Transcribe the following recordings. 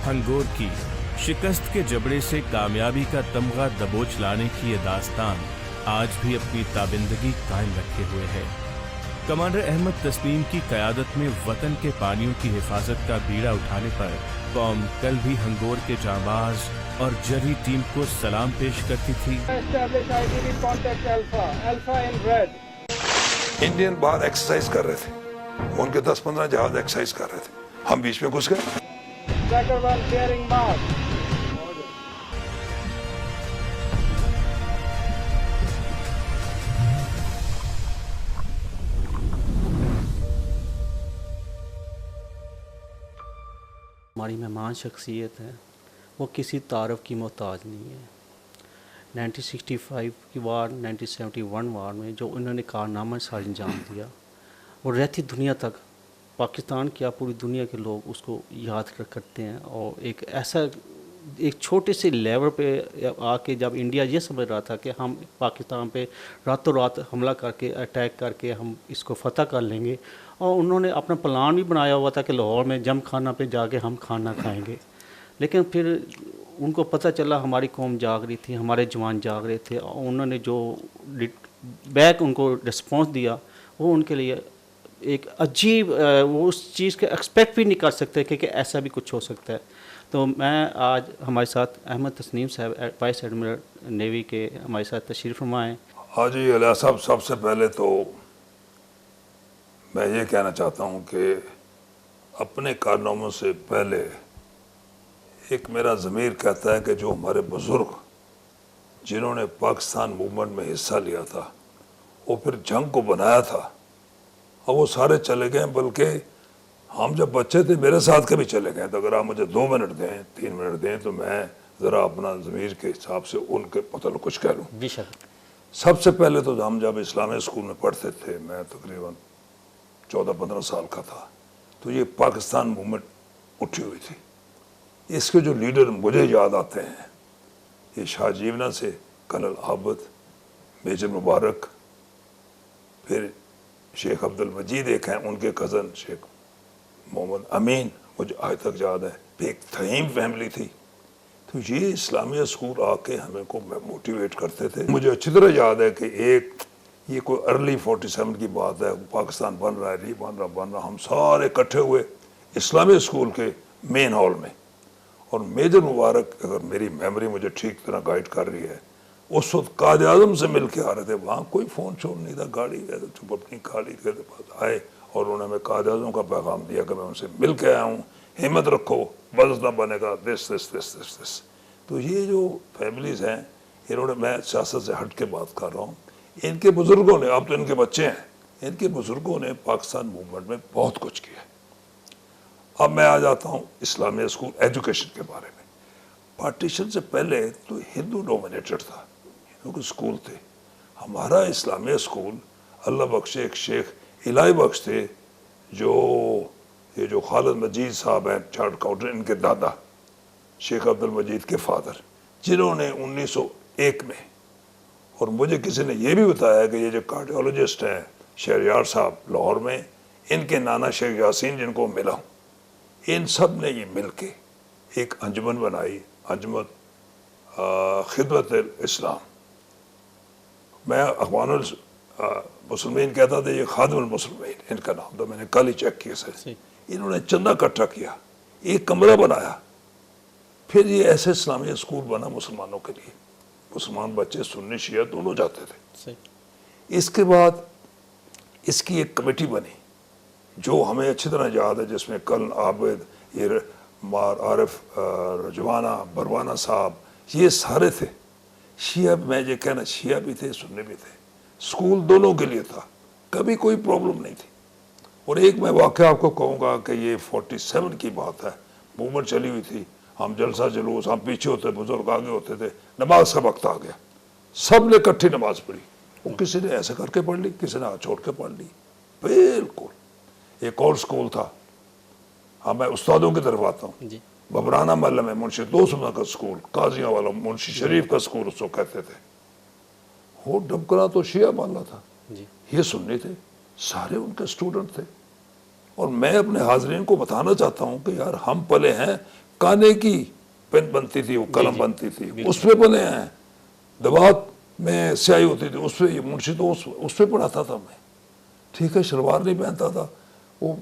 हंगोर की शिकस्त के जबड़े से कामयाबी का तमगा दबोच लाने की ये दास्तान आज भी अपनी ताबिंदगी कायम रखे हुए है। कमांडर अहमद तस्लीम की क़यादत में वतन के पानियों की हिफाजत का बीड़ा उठाने पर कौम कल भी हंगोर के जांबाज और जरी टीम को सलाम पेश करती थी। इंडियन बाहर एक्सरसाइज कर रहे थे, उनके 10-15 जहाज एक्सरसाइज कर रहे थे, हम बीच में घुस गए। हमारी मेहमान शख्सियत है, वो किसी तारफ़ की मोहताज नहीं है। 1965 की वार, 1971 वार में जो उन्होंने कारनामा साल अंजाम दिया, वो रहती दुनिया तक पाकिस्तान क्या पूरी दुनिया के लोग उसको याद करते हैं। और एक ऐसा एक छोटे से लेवल पे आके जब इंडिया ये समझ रहा था कि हम पाकिस्तान पे रातों रात हमला करके अटैक करके हम इसको फ़तह कर लेंगे, और उन्होंने अपना प्लान भी बनाया हुआ था कि लाहौर में जम खाना पे जाके हम खाना खाएंगे। लेकिन फिर उनको पता चला हमारी कौम जाग रही थी, हमारे जवान जाग रहे थे, और उन्होंने जो बैक उनको रिस्पॉन्स दिया वो उनके लिए एक अजीब, वो उस चीज़ के एक्सपेक्ट भी नहीं कर सकते कि ऐसा भी कुछ हो सकता है। तो मैं आज हमारे साथ अहमद तस्लीम साहब वाइस एडमिरल नेवी के हमारे साथ तशरीफ़ फरमा हैं। हाँ जी अला साहब, सबसे पहले तो मैं ये कहना चाहता हूँ कि अपने कारनामों से पहले एक मेरा ज़मीर कहता है कि जो हमारे बुज़ुर्ग जिन्होंने पाकिस्तान मूवमेंट में हिस्सा लिया था, वो फिर जंग को बनाया था, और वो सारे चले गए, बल्कि हम जब बच्चे थे मेरे साथ के भी चले गए। तो अगर आप मुझे 2 मिनट दें, 3 मिनट दें, तो मैं ज़रा अपना ज़मीर के हिसाब से उनके मतलब कुछ कह लूँ। सबसे पहले तो हम जब इस्लामी स्कूल में पढ़ते थे, मैं तकरीबन 14-15 साल का था, तो ये पाकिस्तान मूवमेंट उठी हुई थी। इसके जो लीडर मुझे याद आते हैं, ये शाह जीवना से कर्नल आबद, मेजर मुबारक, फिर शेख अब्दुल मजीद एक हैं, उनके कज़न शेख मोहम्मद अमीन, मुझे आज तक याद है। एक थहीम फैमिली थी। तो ये इस्लामिया स्कूल आके हमें को मोटिवेट करते थे। मुझे अच्छी तरह याद है कि ये कोई अर्ली 47 की बात है, पाकिस्तान बन रहा है, नहीं बन रहा, हम सारे इकट्ठे हुए इस्लामी स्कूल के मेन हॉल में, और मेजर मुबारक, अगर मेरी मेमोरी मुझे ठीक तरह गाइड कर रही है, उस वक्त कायद आज़म से मिल के आ रहे थे। वहाँ कोई फ़ोन शोन नहीं था, गाड़ी गए तो चुप अपनी गाड़ी के पास आए, और उन्होंने हमें कायद आज़म का पैगाम दिया कि मैं उनसे मिल के आया हूँ, हिम्मत रखो, बस ना बनेगा, दिस। तो ये जो फैमिलीज़ हैं, इन्होंने, मैं सियासत से हट के बात कर रहा हूँ, इनके बुज़ुर्गों ने, अब तो इनके बच्चे हैं, इनके बुज़ुर्गों ने पाकिस्तान मूवमेंट में बहुत कुछ किया। अब मैं आ जाता हूँ इस्लामिया स्कूल एजुकेशन के बारे में। पार्टीशन से पहले तो हिंदू डोमिनेटेड था, हिंदू के स्कूल थे। हमारा इस्लामिया स्कूल, अल्लाह बख्शे, एक शेख इलाही बख्श थे, जो खालिद मजीद साहब हैं चार्ट काउंटर, इनके दादा शेख अब्दुल मजीद के फादर, जिन्होंने 1901 में, और मुझे किसी ने यह भी बताया कि ये जो कार्डियोलॉजिस्ट हैं शहरयार साहब लाहौर में, इनके नाना शेख यासीन जिनको मिला हूँ, इन सब ने ये मिल के एक अंजुमन बनाई, अंजुमन खिदमत इस्लाम। मैं अखवानुल मुसलमीन कहता था, ये खादिमुल मुसलमीन इनका नाम था, मैंने कल ही चेक किया सर। इन्होंने चंदा इकट्ठा किया, एक कमरा बनाया, फिर ये ऐसे इस्लामी स्कूल बना मुसलमानों के लिए। मुसलमान बच्चे सुन्नी शिया दोनों जाते थे। इसके बाद इसकी एक कमेटी बनी जो हमें अच्छी तरह याद है, जिसमें कल आबिद, ये मार आरिफ रजवाना, बरवाना साहब, ये सारे थे। शिया, मैं ये कहना, शिया भी थे, सुन्नी भी थे। स्कूल दोनों के लिए था, कभी कोई प्रॉब्लम नहीं थी। और एक मैं वाक़या आपको कहूँगा कि ये 47 की बात है, मूवमेंट चली हुई थी, हम जलसा जुलूस, हम पीछे होते, बुजुर्ग आगे होते थे, नमाज का वक्त आ गया, सब ने इकट्ठी नमाज पढ़ी। वो किसी ने ऐसे करके पढ़ ली, किसी ने हाथ छोड़ के पढ़ ली, बिल्कुल। एक और स्कूल था, हाँ मैं उस्तादों की तरफ आता हूँ, बबराना महल में मुंशी दोस्त का स्कूल, काजियाँ वाला मुंशी शरीफ का स्कूल उसको कहते थे। वो डबकरा तो शिया मामला था, ये सुन्नी थे, सारे उनके स्टूडेंट थे। और मैं अपने हाजरीन को बताना चाहता हूँ कि यार हम पले हैं काने की पेन बनती थी, वो कलम बनती थी, उस पे बने हैं। दबात में स्याही होती थी, उस पे, ये मुंशी तो उस पे पढ़ाता था मैं। ठीक है, शलवार नहीं पहनता था, वो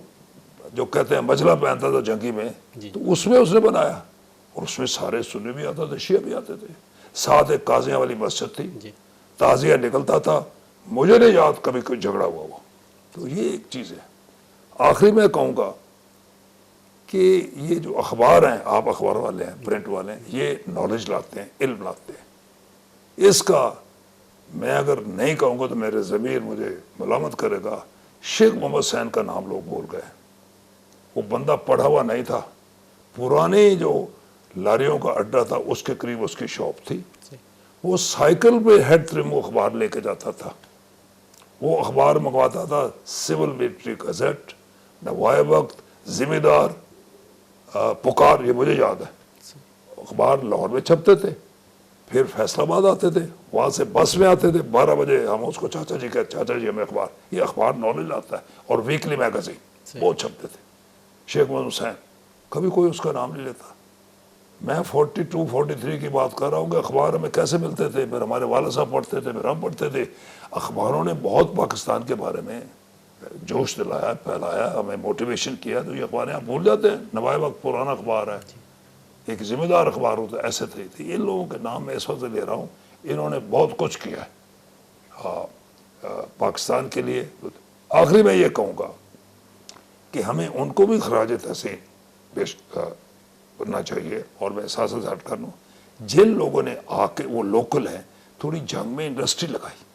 जो कहते हैं मजला पहनता था जंगी में, तो उसमें उसने बनाया, और उसमें सारे सुन्नी भी आते थे, शिया भी आते थे। साथ एक काजियां वाली मस्जिद थी, ताजिया निकलता था, मुझे नहीं याद कभी कोई झगड़ा हुआ वो। तो ये एक चीज़ है। आखिरी में कहूँगा कि ये जो अखबार हैं, आप अखबार वाले हैं, प्रिंट वाले हैं, ये नॉलेज लाते हैं, इल्म लाते हैं। इसका मैं अगर नहीं कहूँगा तो मेरे ज़मीर मुझे मलामत करेगा। शेख मोहम्मद हुसैन का नाम लोग भूल गए। वो बंदा पढ़ा हुआ नहीं था, पुराने जो लारियों का अड्डा था उसके करीब उसकी शॉप थी, वो साइकिल पे हेड त्रिमो अखबार लेके जाता था। वो अखबार मंगवाता था, सिविल मिलिट्री गज़ेट, नवाए वक्त, जिम्मेदार, पुकार, ये मुझे याद है। अखबार लाहौर में छपते थे, फिर फैसलाबाद आते थे, वहाँ से बस में आते थे, 12 बजे हम उसको चाचा जी कहते, चाचा जी हमें अखबार, ये अखबार नॉलेज आता है, और वीकली मैगजीन वो छपते थे। शेख मोहम्मद हुसैन, कभी कोई उसका नाम नहीं लेता। मैं 42-43 की बात कर रहा हूँ कि अखबार हमें कैसे मिलते थे, फिर हमारे वाला साहब पढ़ते थे, फिर हम पढ़ते थे। अखबारों ने बहुत पाकिस्तान के बारे में जोश दिलाया, फैलाया, हमें मोटिवेशन किया। तो ये अखबारें आप भूल जाते हैं, नवाए वक्त पुराना अखबार है, एक जिम्मेदार अखबार होता है, ऐसे थे। इन लोगों के नाम मैं इस वजह ले रहा हूँ, इन्होंने बहुत कुछ किया है पाकिस्तान के लिए। आखिरी में ये कहूँगा कि हमें उनको भी खराज तहसीन पेश करना चाहिए। और मैं साथ साथ हट कर लूँ, जिन लोगों ने आके, वो लोकल हैं, थोड़ी जंग में इंडस्ट्री लगाई।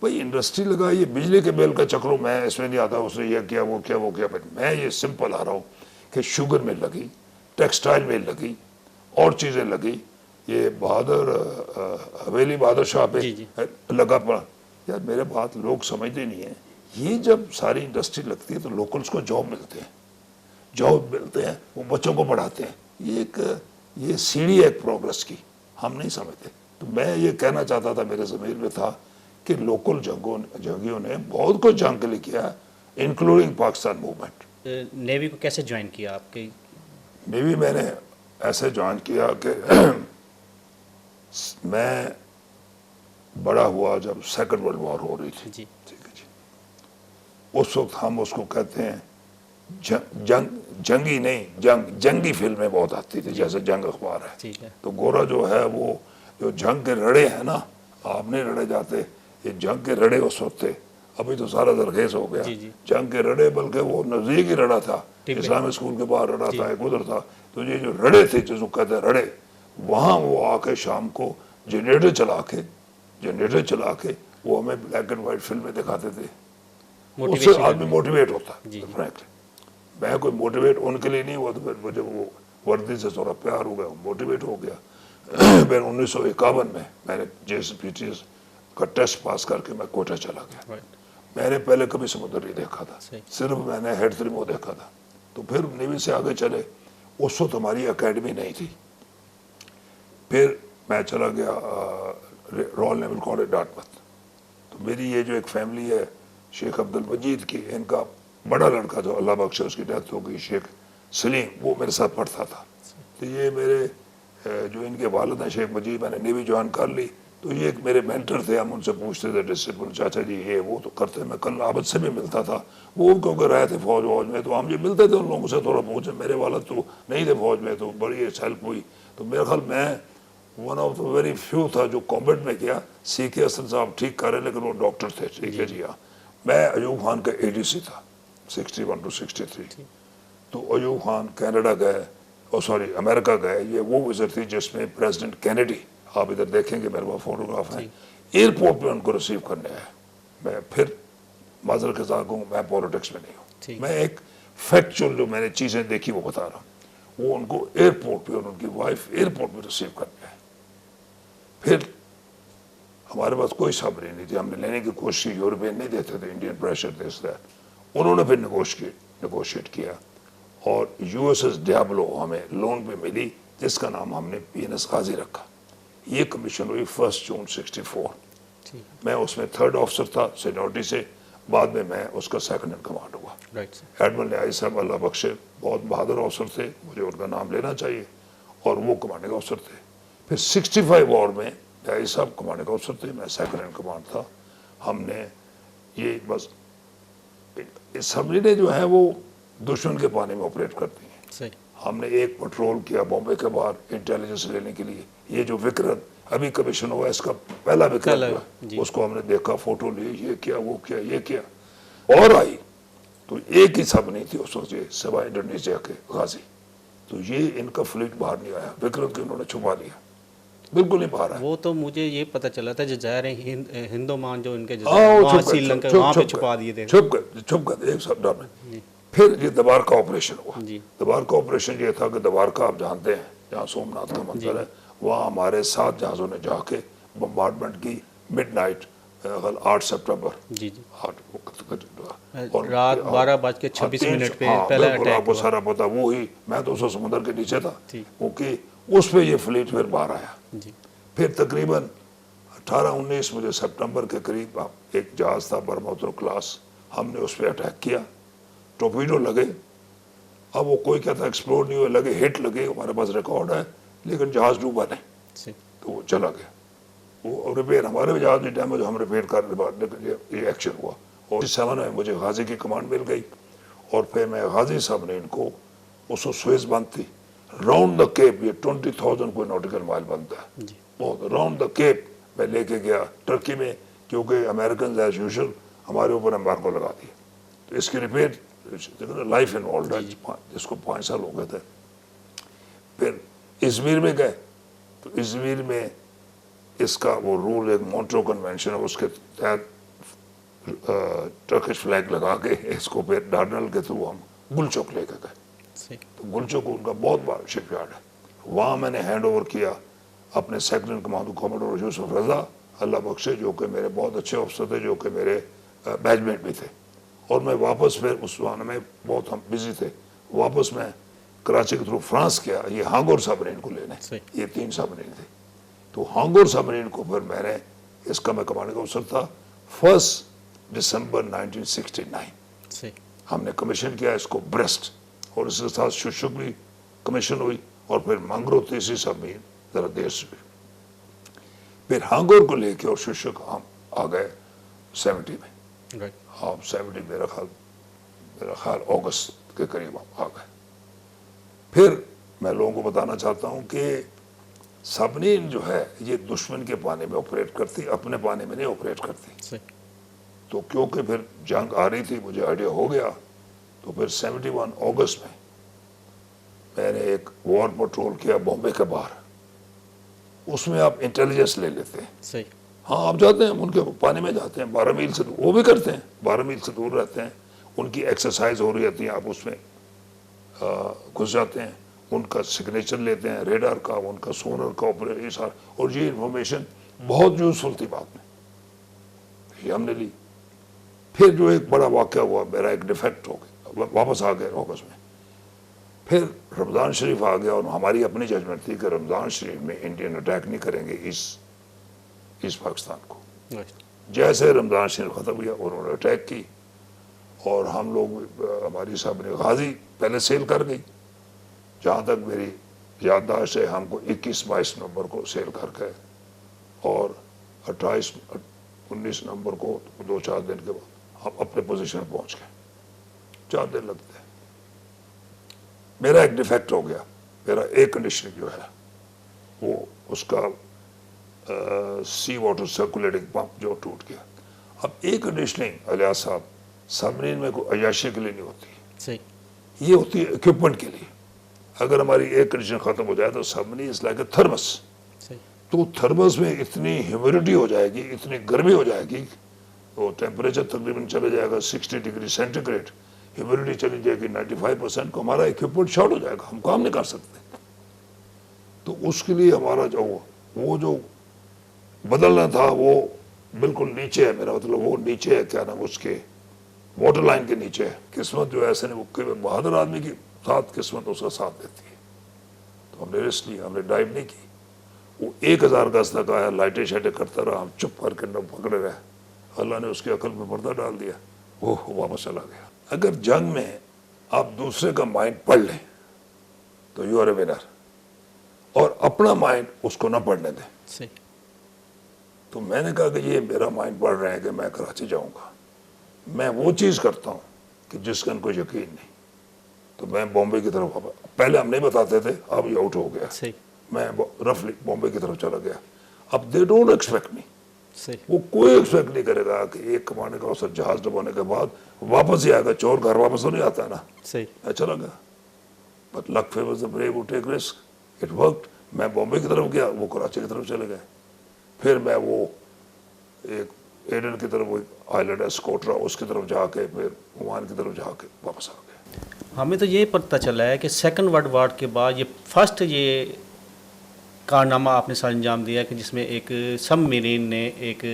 भाई इंडस्ट्री लगाई, ये बिजली के बिल का चक्रों में इसमें नहीं आता, उसने ये किया वो किया वो किया। फिर मैं ये सिंपल आ रहा हूँ कि शुगर मिल लगी, टेक्सटाइल मिल लगी, और चीज़ें लगी। ये बहादुर हवेली बहादुर शाह पे लगा पड़ा। यार मेरे बात लोग समझते नहीं है, ये जब सारी इंडस्ट्री लगती है तो लोकल्स को जॉब मिलते हैं, वो बच्चों को पढ़ाते हैं। ये सीढ़ी है प्रोग्रेस की, हम नहीं समझते। तो मैं ये कहना चाहता था, मेरे ज़मीर में था कि लोकल जंगियों ने बहुत कुछ जंग के लिए किया, इंक्लूडिंग पाकिस्तान मूवमेंट। नेवी को कैसे ज्वाइन किया आपके? नेवी मैंने ऐसे ज्वाइन किया कि मैं बड़ा हुआ जब सेकंड वर्ल्ड वॉर हो रही थी। ठीक है जी। उस वक्त हम उसको कहते हैं जंगी नहीं, जंगी फिल्में बहुत आती थी, जैसे जंग अखबार है। तो गोरा जो है, वो जो जंग के रड़े हैं ना, आप नहीं रड़े जाते, ये जंग के रड़े उस वक्त थे। अभी तो सारा दरखेज हो गया। जंग के रड़े, बल्कि वो नजदीक ही रड़ा था, इस्लामिक स्कूल के बाहर रड़ा था, एक उधर था। तो ये जो रड़े थे, जिसको कहते हैं रड़े, वहाँ वो आके शाम को जनरेटर चला के वो हमें ब्लैक एंड वाइट फिल्में दिखाते थे। उससे आदमी मोटिवेट होता है। फ्रैंकली मैं कोई मोटिवेट उनके लिए नहीं हुआ, तो फिर मुझे वो वर्दी से थोड़ा प्यार हो गया, मोटिवेट हो गया। फिर 1951 में मैंने JSPTS का टेस्ट पास करके मैं कोटा चला गया। मैंने पहले कभी समुद्र नहीं देखा था, सिर्फ मैंने हेड त्रिमो देखा था। तो फिर नेवी से आगे चले, उस वक्त हमारी एकेडमी नहीं थी। फिर मैं चला गया रॉयल नेवल कॉलेज डार्टमouth। तो मेरी ये जो एक फैमिली है शेख अब्दुल मजीद की, इनका बड़ा लड़का जो अल्लाह बख्शे उसकी डेथ हो गई, शेख सलीम, वो मेरे साथ पढ़ता था। तो ये मेरे जो इनके वालिद हैं शेख मजीद, मैंने नेवी ज्वाइन कर ली। तो ये एक मेरे मेंटर थे, हम उनसे पूछते थे डिसिप्लिन, चाचा जी ये वो तो करते। मैं कल आबद से भी मिलता था, वो क्योंकि रहे थे फौज में, तो हम जो मिलते थे उन लोगों से थोड़ा पूछे। मेरे वालिद तो नहीं थे फौज में, तो बड़ी हेल्प हुई। तो मेरे ख्याल मैं one of the very few था जो कॉम्बेट में गया। CK हसन साहब ठीक कर रहे, लेकिन वो डॉक्टर थे। ठीक है जी हाँ। मैं अयूब खान का ADC था 61 to 63। तो अयूब खान कनाडा गए, अमेरिका गए। ये वो विजिट थी जिसमें प्रेसिडेंट कैनेडी, आप इधर देखेंगे मेरे पास फोटोग्राफ है, एयरपोर्ट पे उनको रिसीव करने आया। मैं फिर माजर के साथ कहूँ, मैं पॉलिटिक्स में नहीं हूँ, मैं एक फैक्चुअल जो मैंने चीज़ें देखी वो बता रहा हूँ। वो उनको एयरपोर्ट पे और उनकी वाइफ एयरपोर्ट पे रिसीव करने आए। फिर हमारे पास कोई साबरी नहीं थी, हमने लेने की कोशिश, यूरोपियन नहीं देते थे, इंडियन प्रेशर दिस दैट। उन्होंने फिर नेगोशिएट किया और USS डियाब्लो हमें लोन पे मिली, जिसका नाम हमने PNS गाजी रखा। ये कमीशन हुई 1 जून 64। मैं उसमें 3rd ऑफिसर था सीनियरिटी से। بعد میں میں اس کا سیکنڈ ان کمانڈ ہوا. Right sir. ایڈمنڈ نیازی صاحب اللہ بخشے بہت بہادر افسر تھے, مجھے ان کا نام لینا چاہیے, اور وہ کمانڈنگ افسر تھے. پھر 65 وار میں نیازی صاحب کمانڈنگ افسر تھے, میں سیکنڈ ان کمانڈ تھا. ہم نے یہ بس سب نے جو ہے وہ دشمن کے پانی میں آپریٹ کرتی ہیں. صحیح. ہم نے ایک پٹرول کیا بامبے کے باہر انٹیلیجنس لینے کے لیے. یہ جو وکرت ابھی کمیشن ہوا اس کا پہلا وکرت ہوا, اس کو ہم نے دیکھا, فوٹو لی, یہ کیا وہ کیا یہ کیا, اور آئی تو ایک ہی سب نہیں تھی اس وقت یہ سوائے انڈونیشیا کے غازی. تو یہ ان کا فلیٹ باہر نہیں آیا, وکرت کے انہوں نے چھپا لیا, بالکل نہیں باہر آیا. وہ تو مجھے یہ پتہ چلا تھا جزائر ہندومان جو ان کے ہاں جزائر وہ وہاں چھپ سری گئے, لنکا وہاں پہ چھپا دیے تھے. چھپ گئے ایک سب ڈر میں. پھر یہ دوار کا آپریشن ہوا. جی. دوار کا آپریشن یہ تھا کہ دوار کا آپ جانتے ہیں جہاں سومناتھ کا مندر ہے, وہاں ہمارے 7 جہازوں نے جا کے بمبارڈمنٹ کی مڈ نائٹ 8 سپٹمبر. جی جی. اور رات 12:26 پہ پہلا اٹیک آپ کو سارا پتا وہی, میں تو اس سمندر کے نیچے تھا, کیونکہ اس پہ یہ فلیٹ پھر باہر آیا. جی. پھر تقریباً 18-19 مجھے سپٹمبر کے قریب ایک جہاز تھا برموتر کلاس, ہم نے اس پہ اٹیک کیا, ٹورپیڈو لگے. اب وہ کوئی کہتا ایکسپلور نہیں ہوئے, لگے ہٹ لگے, ہمارے پاس ریکارڈ ہے, لیکن جہاز ڈوبا نہیں, تو وہ چلا گیا. وہ ریپیئر ہمارے جہاز میں ڈیمیج, ہم ریپیئر کرنے بعد یہ ایکشن ہوا. اور 7 میں مجھے غازی کی کمانڈ مل گئی, اور پھر میں غازی صاحب نے ان کو اس کو سویز بند تھی راؤنڈ دا کیپ, یہ 20,000 کوئی نوٹیکل مائل بنتا ہے, بہت راؤنڈ دا کیپ میں لے کے گیا ٹرکی میں, کیونکہ امریکنز ایز یوزول ہمارے اوپر ایمبارگو لگا دیا. تو اس کی ریپیئر لائف انوالوڈ ہے, جس کو 5 سال ہو گئے تھے. پھر ازمیر میں گئے, تو ازمیر میں اس کا وہ رول ایک مونٹرو کنونشن ہے, اس کے تحت ٹرکش فلیگ لگا کے اس کو پھر ڈارڈنل کے تھرو ہم گلچوک لے کے گئے. تو گلچوک ان کا بہت بڑا شپ یارڈ ہے, وہاں میں نے ہینڈ اوور کیا اپنے سیکنڈ کمانڈو کمانڈر یوسف رضا اللہ بخشے, جو کہ میرے بہت اچھے افسر تھے, جو کہ میرے بیچ میٹ بھی تھے. اور میں واپس پھر اس زمانے میں بہت ہم بزی تھے, واپس میں کراچی کے تھرو فرانس کیا, یہ ہانگور سبمرین کو لینے, یہ 3 سبمرین تھے. تو ہانگور سبمرین کو پھر میں نے, اس کا میں کمانڈنگ افسر تھا. 1 دسمبر 1969 ہم نے کمیشن کیا اس کو بریسٹ, اور اس کے ساتھ ششک بھی کمیشن ہوئی, اور پھر مانگرو تیسری سبمرین ذرا دیر سے ہوئی. پھر ہانگور کو لے کے اور ششک ہم آ گئے 70 میں. ہاں 70 میرا خیال اگست کے قریب ہم آ گئے. پھر میں لوگوں کو بتانا چاہتا ہوں کہ سبمرین جو ہے یہ دشمن کے پانی میں آپریٹ کرتی, اپنے پانی میں نہیں آپریٹ کرتی. تو کیونکہ پھر جنگ آ رہی تھی, مجھے آئیڈیا ہو گیا, تو پھر 71 اگست میں نے ایک وار پٹرول کیا بامبے کے باہر. اس میں آپ انٹیلیجنس لے لیتے ہیں. ہاں آپ جاتے ہیں ان کے پانی میں جاتے ہیں, 12 میل سے, وہ بھی کرتے ہیں 12 میل سے دور رہتے ہیں, ان کی ایکسرسائز ہو رہی ہوتی ہے, آپ اس میں گھس جاتے ہیں, ان کا سگنیچر لیتے ہیں, ریڈار کا, ان کا سونر کا آپریشن, اور یہ انفارمیشن بہت یوزفل تھی بعد میں, یہ ہم نے لی. پھر جو ایک بڑا واقعہ ہوا, میرا ایک ڈیفیکٹ ہو گیا, واپس آ گئے اگست میں. پھر رمضان شریف آ گیا, اور ہماری اپنی ججمنٹ تھی کہ رمضان شریف میں انڈین اٹیک نہیں کریں گے اس پاکستان کو. جیسے رمضان شریف ختم ہوا انہوں نے اٹیک کی, اور ہم لوگ, ہماری صاحب نے غازی پہلے سیل کر گئی, جہاں تک میری یادداشت ہے ہم کو 21-22 نومبر کو سیل کر گئے, اور 28-19 نومبر کو 2-4 دن کے بعد ہم اپنے پوزیشن پہنچ گئے. 4 دن لگتے ہیں. میرا ایک ڈیفیکٹ ہو گیا, میرا ایئر کنڈیشننگ جو ہے وہ اس کا سی واٹر سرکولیٹنگ پمپ جو ٹوٹ گیا. اب ایئر کنڈیشننگ الیاس صاحب سبمرین میں کوئی عیاشی کے لیے نہیں ہوتی, یہ ہوتی ہے اکوپمنٹ کے لیے. اگر ہماری ایئر کنڈیشن ختم ہو جائے تو سبمرین از لائک اے تھرمس. تو تھرمس میں اتنی ہیومیڈیٹی ہو جائے گی, اتنی گرمی ہو جائے گی, تو ٹیمپریچر تقریباً چلے جائے گا 60 ڈگری سینٹی گریڈ, ہیومیڈیٹی چلی جائے گی 95%, کو ہمارا اکوپمنٹ شارٹ ہو جائے گا, ہم کام نہیں کر سکتے. تو اس کے لیے ہمارا وہ جو بدلنا تھا وہ بالکل نیچے ہے, میرا مطلب وہ نیچے ہے, کیا نام اس کے, واٹر لائن کے نیچے ہے. قسمت جو ایسے نہیں, وہ بہادر آدمی کی ساتھ قسمت اس کا ساتھ دیتی ہے. تو ہم نے رسک لی, ہم نے ڈائیو نہیں کی. وہ 1000 گز تک آیا, لائٹیں شائٹیں کرتا رہا, ہم چپ کر کے پکڑے رہے. اللہ نے اس کی عقل میں پردہ ڈال دیا, وہ واپس چلا گیا. اگر جنگ میں آپ دوسرے کا مائنڈ پڑھ لیں تو یو آر اے ونر, اور اپنا مائنڈ اس کو نہ پڑھنے دیں. صحیح. تو میں نے کہا کہ یہ میرا مائنڈ پڑھ رہے ہیں کہ میں کراچی جاؤں گا, میں وہ چیز کرتا ہوں کہ جس کا ان کو یقین نہیں, تو میں بامبے کی طرف, پہلے ہم نہیں بتاتے تھے, اب یہ آؤٹ ہو گیا, صحیح. میں رفلی بامبے کی طرف چلا گیا. اب دے ڈونٹ ایکسپیکٹ می, صحیح. وہ کوئی ایکسپیکٹ نہیں کرے گا کہ ایک کمانے کا اوسر جہاز ڈبونے کے بعد واپس ہی آئے گا. چور گھر واپس تو نہیں آتا ہے نا. صحیح. میں چلا گیا, but luck favours the brave who take risk, it worked. میں بامبے کی طرف گیا, وہ کراچی کی طرف چلے گئے. پھر میں وہ ایک ایڈن کی طرف, وہ آئی لینڈ ہے اسکوٹرا, اس کی طرف جا کے پھر عمان کی طرف جا کے واپس آ گئے. ہمیں تو یہ پتہ چلا ہے کہ سیکنڈ ورلڈ وار کے بعد یہ فرسٹ یہ کارنامہ آپ نے سر انجام دیا کہ جس میں ایک سب میرین نے ایک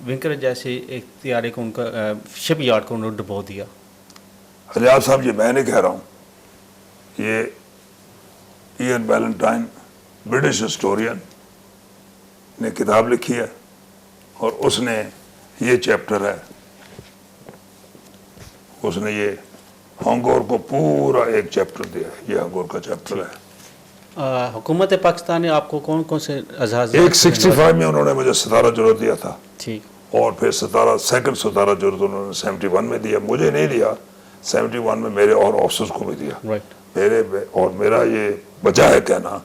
ونکر جیسے ایک طیارے کو ان کا شپ یارڈ کو انہوں نے ڈبو دیا. حجاب صاحب یہ میں نہیں کہہ رہا ہوں, یہ ایئن بیلنٹائن برٹش ہسٹورین نے کتاب لکھی ہے, اور اس نے یہ چیپٹر ہے, اس نے یہ ہنگور کو پورا ایک چیپٹر دیا ہے. یہ ہنگور کا چیپٹر ہے. حکومت پاکستان نے آپ کو کون کون سے اعزاز؟ ایک 65 میں انہوں نے مجھے ستارہ جرات دیا تھا, ٹھیک, اور پھر سیکنڈ ستارہ جرات انہوں نے 71 میں دیا. مجھے نہیں دیا, 71 میں میرے اور آفسرز کو بھی دیا. رائٹ. میرے اور میرا یہ وجہ ہے کہنا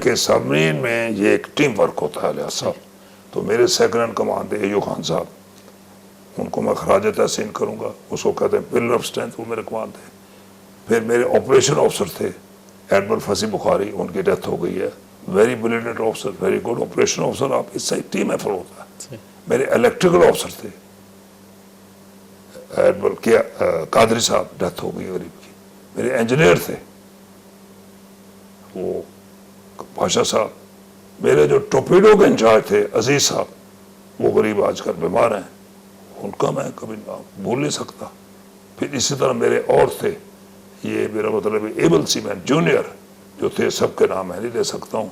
کہ سبمرین میں یہ ایک ٹیم ورک ہوتا ہے الیاس صاحب. تو میرے سیکنڈ ان کمانڈ ایو خان صاحب, ان کو میں خراج تحسین کروں گا, اس کو کہتے ہیں پلر آف اسٹرینتھ, وہ میرے کمانڈ تھے. پھر میرے آپریشن آفسر تھے ایڈمرل فصیح بخاری, ان کی ڈیتھ ہو گئی ہے. Very brilliant officer, very good operation officer. آپ اس سے ایک ٹیم ایفرٹ ہوتا ہے. میرے الیکٹریکل آفسر تھے ایڈمرل قادری صاحب, ڈیتھ ہو گئی غریب کی. میرے انجینئر تھے وہ پاشا صاحب. میرے جو ٹورپیڈو کے انچارج تھے عزیز صاحب, وہ غریب آج کل بیمار ہیں, ان کا میں کبھی بھول نہیں سکتا. پھر اسی طرح میرے اور تھے, یہ میرا مطلب ایبل سی مین جونیئر جو تھے, سب کے نام میں نہیں لے سکتا ہوں.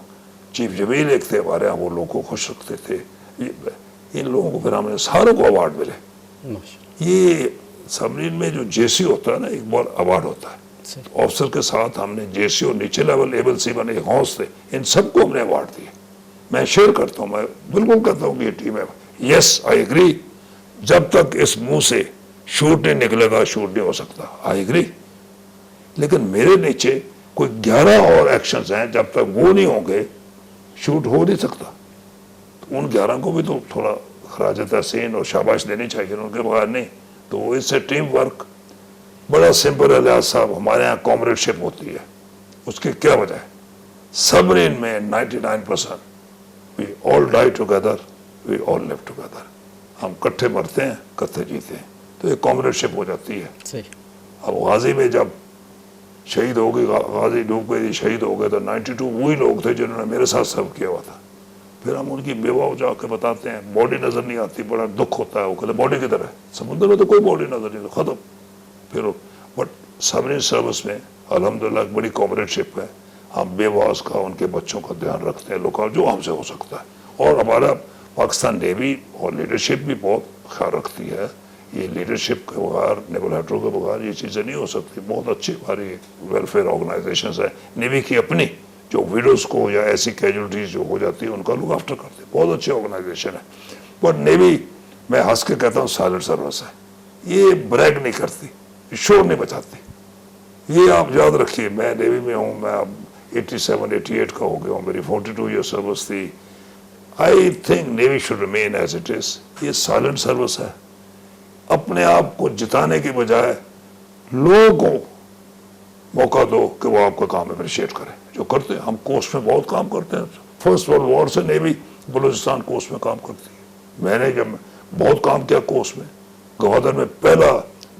چیف جمیل ایک تھے ہمارے یہاں, وہ لوگوں کو خوش رکھتے تھے. ان لوگوں کو پھر ہم نے ساروں کو اوارڈ ملے. یہ سبمرین میں جو جے سی ہوتا ہے نا, ایک بار اوارڈ ہوتا ہے. آفسر کے ساتھ ہم نے جے سی اور نیچے لیول ایبل سی بنے ہاؤس تھے, ان سب کو ہم نے اوارڈ دیے. میں شیئر کرتا ہوں, میں بالکل کہتا ہوں کہ یہ ٹیم ہے. یس آئی ایگری, جب تک اس منہ سے شوٹ نہیں نکلے گا شوٹ نہیں ہو سکتا, آئی ایگری. لیکن میرے نیچے کوئی 11 اور ایکشنز ہیں, جب تک وہ نہیں ہوں گے شوٹ ہو نہیں سکتا. تو ان 11 کو بھی تو تھوڑا خراج تحسین اور شاباش دینی چاہیے, ان کے بغیر نہیں. تو اس سے ٹیم ورک بڑا سمپل ہے الیاس صاحب. ہمارے یہاں کامریڈ شپ ہوتی ہے, اس کی کیا وجہ ہے؟ سبمرین میں 99% we all die together, we all live together. ہم کٹھے مرتے ہیں, کٹھے جیتے ہیں, تو ایک کامریڈ شپ ہو جاتی ہے. صحیح. اب غازی میں جب شہید ہو گئی, غازی ڈوب گئی, شہید ہو گئے, تو 92 وہی لوگ تھے جنہوں نے میرے ساتھ سرو کیا ہوا تھا. پھر ہم ان کی بیوہ جا کے بتاتے ہیں, باڈی نظر نہیں آتی, بڑا دکھ ہوتا ہے. وہ کہتے باڈی کدھر ہے؟ سمندر میں تو کوئی باڈی نظر نہیں, ختم. پھر بٹ سبمرین سروس میں الحمدللہ ایک بڑی کامریڈ شپ ہے. ہم بیواز کا, ان کے بچوں کا دھیان رکھتے ہیں, لوگ جو ہم سے ہو سکتا ہے. اور ہمارا پاکستان نیوی اور لیڈرشپ بھی بہت خیال رکھتی ہے. یہ لیڈرشپ کے بغیر, نیول ہیڈروں کے بغیر یہ چیزیں نہیں ہو سکتی. بہت اچھی ہماری ویلفیئر آرگنائزیشنز ہیں. نیوی کی اپنی جو ویڈوز کو یا ایسی کیجولٹیز جو ہو جاتی ہیں ان کا لوگ آفٹر کرتے ہیں, بہت اچھی آرگنائزیشن ہے. بٹ نیوی میں ہنس کے کہتا ہوں سائلنٹ سروس ہے. یہ بریک نہیں کرتی, شور نہیں بچاتی. یہ آپ یاد رکھیے. میں نیوی میں ہوں, میں اب 87-88 کا ہو گیا ہوں, میری 42 ایئر سروس تھی. I think navy should remain as it is. یہ سائلنٹ سروس ہے. اپنے آپ کو جتانے کی بجائے لوگوں کو موقع دو کہ وہ آپ کا کام اپریشیٹ کریں, جو کرتے ہیں. ہم کوسٹ میں بہت کام کرتے ہیں. فرسٹ ورلڈ وار سے نیوی بلوچستان کوسٹ میں کام کرتی ہے. میں نے جب بہت کام کیا کوسٹ میں. گوادر میں پہلا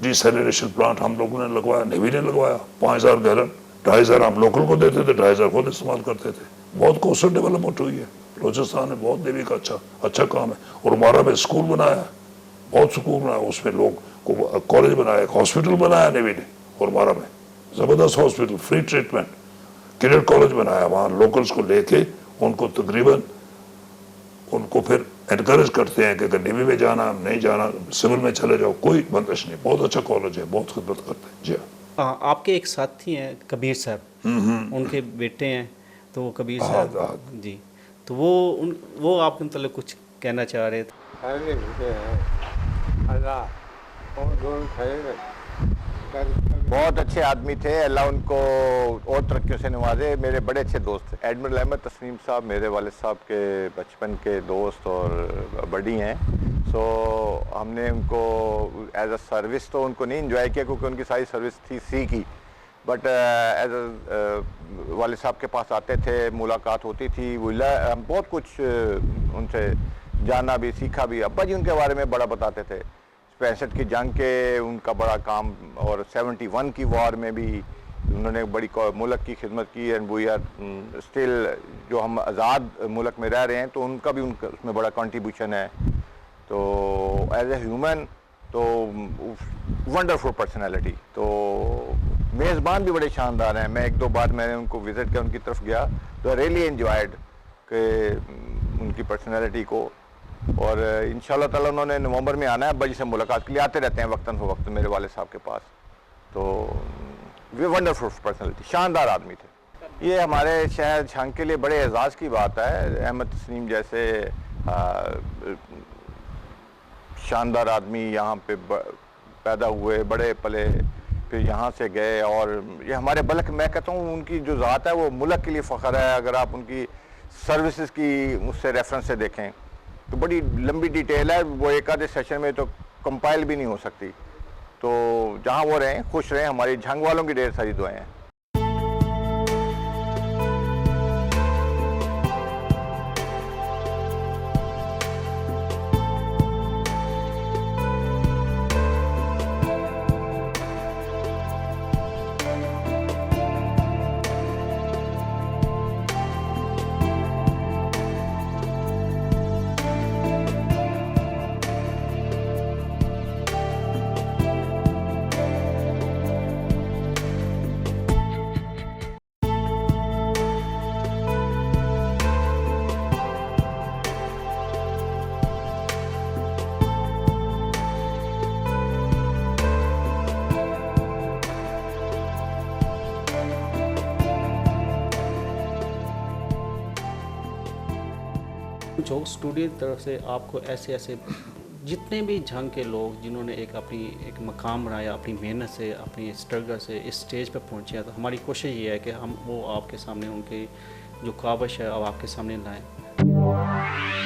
ڈی سیلینیشن پلانٹ ہم لوگوں نے لگوایا, نیوی نے لگوایا. 5000 گیلن, 2500 ہم لوکل کو دیتے تھے, 2500 خود استعمال کرتے تھے. بہت کوسٹل ڈیولپمنٹ ہوئی ہے. بلوچستان میں بہت نیوی کا اچھا کام ہے. اور ہمارا میں اسکول بنایا, بہت سکول بنایا, اس میں لوگ کو کالج بنایا, ایک ہاسپٹل بنایا نیوی نے. اور ہمارا میں زبردست hospital, free treatment. Cadet college بنایا, وہاں لوکلز کو لے کے ان کو تقریباً ان کو پھر इनकरेज करते हैं कि अगर नेवी में जाना नहीं जाना सिविल में चले जाओ, कोई बंदिश नहीं। बहुत अच्छा कॉलेज है, बहुत खिदमत करते हैं। जी हाँ। आपके एक साथी हैं कबीर साहब, उनके बेटे हैं तो वो कबीर साहब जी, तो वो आपके मतलब कुछ कहना चाह रहे थे। अरे मुझे अल्लाह और दोनों खैर बहुत अच्छे आदमी थे, अल्लाह उनको और तरक्कियों से नवाजे। मेरे बड़े अच्छे दोस्त थे। एडमिरल अहमद तस्नीम साहब मेरे वालिद साहब के बचपन के दोस्त और बड़ी हैं। सो हमने उनको एज अ सर्विस तो उनको नहीं इंजॉय किया क्योंकि उनकी सारी सर्विस थी सी की, बट एज अ वालिद साहब के पास आते थे, मुलाकात होती थी, हम बहुत कुछ उनसे जाना भी सीखा भी। अब्बा जी उनके बारे में बड़ा बताते थे, 65 की जंग के उनका बड़ा काम, और 71 की वॉर में भी उन्होंने बड़ी मुल्क की खिदमत की। एंड वी आर स्टिल, जो हम आज़ाद मुल्क में रह रहे हैं तो उनका भी उसमें बड़ा कंट्रीब्यूशन है। तो एज ए ह्यूमन तो वंडरफुल पर्सनैलिटी। तो मेज़बान भी बड़े शानदार हैं। मैं एक दो बार मैंने उनको विज़िट किया, उनकी तरफ गया, तो रियली एंजॉयड के उनकी पर्सनैलिटी को। और इंशाल्लाह ताला उन्होंने नवंबर में आना है, अब्बा जी से मुलाकात के लिए आते रहते हैं वक्तन फ़वक्त मेरे वाले साहब के पास। तो वे वंडरफुल पर्सनैलिटी, शानदार आदमी थे। ये हमारे शहर झांग के लिए बड़े एजाज़ की बात है। अहमद तस्नीम जैसे शानदार आदमी यहाँ पे पैदा हुए, बड़े पले, फिर यहाँ से गए, और ये हमारे बल्कि मैं कहता हूँ उनकी जो ज़ात है वो मुल्क के लिए फ़ख्र है। अगर आप उनकी सर्विसेज की उससे रेफरेंस से देखें तो बड़ी लंबी डिटेल है, वो एक आधे सेशन में तो कंपाइल भी नहीं हो सकती। तो जहाँ वो रहें, खुश रहें। हमारी झंग वालों की ढेर सारी दुआएं हैं। जो स्टूडियो की तरफ से आपको ऐसे जितने भी झंग के लोग जिन्होंने एक मकाम बनाया अपनी मेहनत से, अपनी स्ट्रगल से इस स्टेज पर पहुंचे, तो हमारी कोशिश ये है कि हम वो आपके सामने उनकी जो काविश है अब आपके सामने लाएं।